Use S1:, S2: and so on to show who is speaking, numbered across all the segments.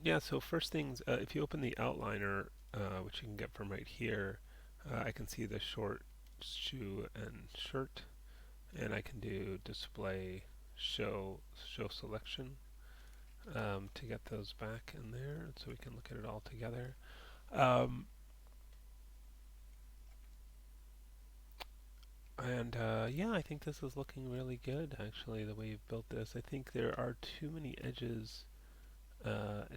S1: Yeah, so first things, if you open the outliner, which you can get from right here, I can see the short shoe and shirt, and I can do display show selection to get those back in there, so we can look at it all together. Um, and yeah, I think this is looking really good, actually, the way you've built this. I think there are too many edges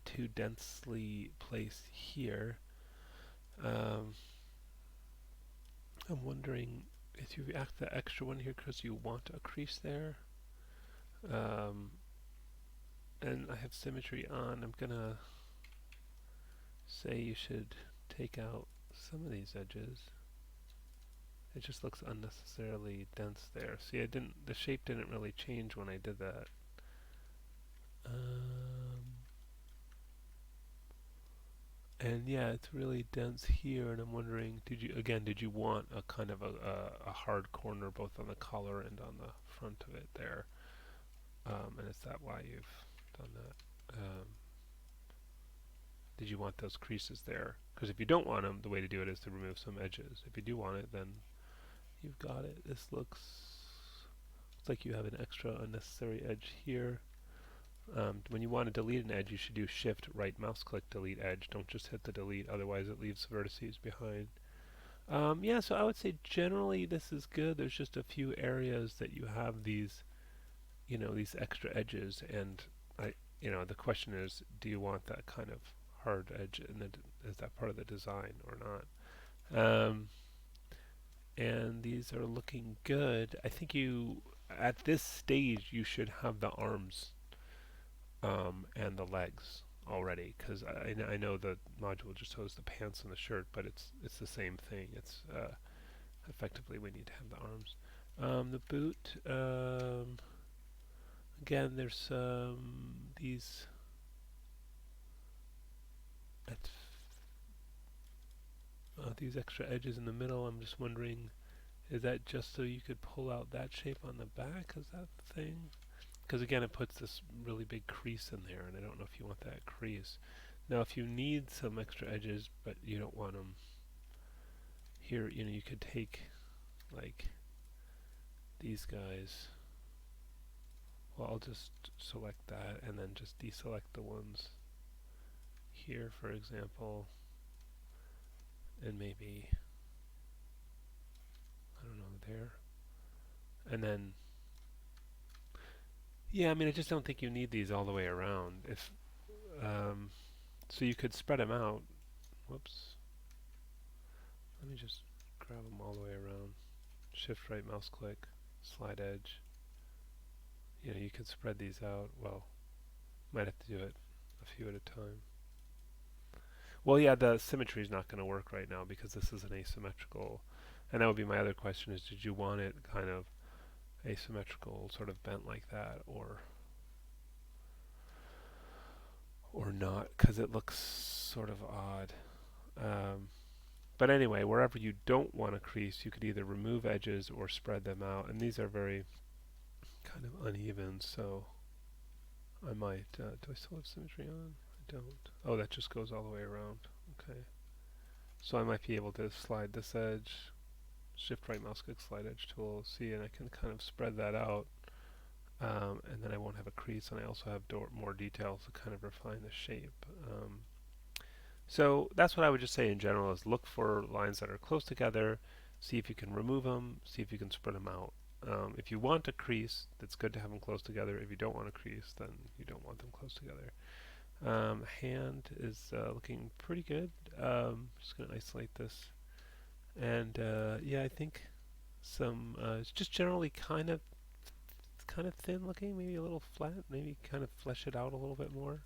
S1: too densely placed here. Um, I'm wondering if you act the extra one here because you want a crease there. Um, and I have symmetry on. I'm gonna say you should take out some of these edges. It just looks unnecessarily dense there. See, the shape didn't really change when I did that. Um, and yeah, it's really dense here, and I'm wondering, did you want a kind of a hard corner both on the collar and on the front of it there? And is that why you've done that? Did you want those creases there? Because if you don't want them, the way to do it is to remove some edges. If you do want it, then you've got it. This looks like you have an extra unnecessary edge here. When you want to delete an edge, you should do Shift right mouse click delete edge. Don't just hit the delete, otherwise it leaves vertices behind. Yeah, so I would say generally this is good. There's just a few areas that you have these extra edges, and the question is, do you want that kind of hard edge, and is that part of the design or not? And these are looking good. I think at this stage, you should have the arms and the legs already, because I know the module just shows the pants and the shirt, but it's the same thing. It's effectively we need to have the arms. The boot. Again, there's these these extra edges in the middle. I'm just wondering, is that just so you could pull out that shape on the back? Is that the thing? Because again, it puts this really big crease in there, and I don't know if you want that crease. Now, if you need some extra edges, but you don't want them here, you could take like these guys. Well, I'll just select that and then just deselect the ones here, for example, and maybe, I don't know, there. And then, yeah, I mean, I just don't think you need these all the way around. Um, so you could spread them out. Whoops. Let me just grab them all the way around. Shift right mouse click, slide edge. You could spread these out. Well, might have to do it a few at a time. Well, yeah, the symmetry is not going to work right now because this is an asymmetrical. And that would be my other question is, did you want it kind of asymmetrical, sort of bent like that, or not? Because it looks sort of odd. Um, but anyway, wherever you don't want a crease, you could either remove edges or spread them out. And these are very kind of uneven, so I might. Do I still have symmetry on? I don't. Oh, that just goes all the way around. Okay. So I might be able to slide this edge, shift right mouse click, slide edge tool, see, and I can kind of spread that out. And then I won't have a crease, and I also have more details to kind of refine the shape. So that's what I would just say in general is look for lines that are close together, see if you can remove them, see if you can spread them out. If you want a crease, it's good to have them close together. If you don't want a crease, then you don't want them close together. Hand is looking pretty good. Just going to isolate this. And yeah, I think it's just generally kind of thin looking, maybe a little flat, maybe kind of flesh it out a little bit more.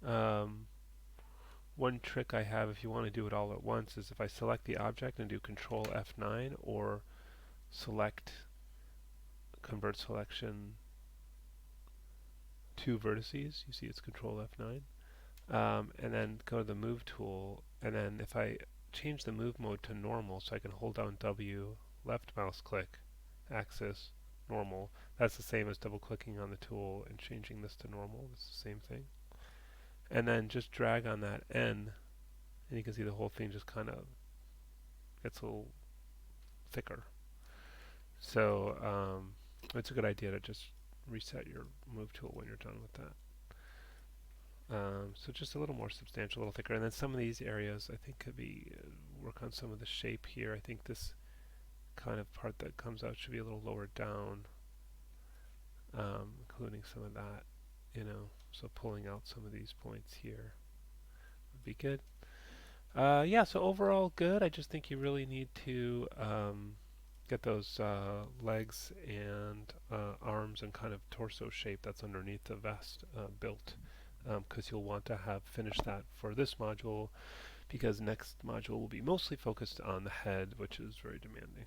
S1: Um, One trick I have if you want to do it all at once is if I select the object and do Control F9 or select Convert Selection to vertices, you see it's Control F9, and then go to the Move tool, and then if I change the move mode to normal so I can hold down W, left mouse click, axis, normal, that's the same as double clicking on the tool and changing this to normal, it's the same thing. and then just drag on that N, and you can see the whole thing just kind of gets a little thicker. So it's a good idea to just reset your move tool when you're done with that. So just a little more substantial, a little thicker. And then some of these areas I think could be, work on some of the shape here. I think this kind of part that comes out should be a little lower down, including some of that, so pulling out some of these points here would be good. Yeah, so overall good. I just think you really need to get those legs and arms and kind of torso shape that's underneath the vest built, because you'll want to have finished that for this module, because next module will be mostly focused on the head, which is very demanding.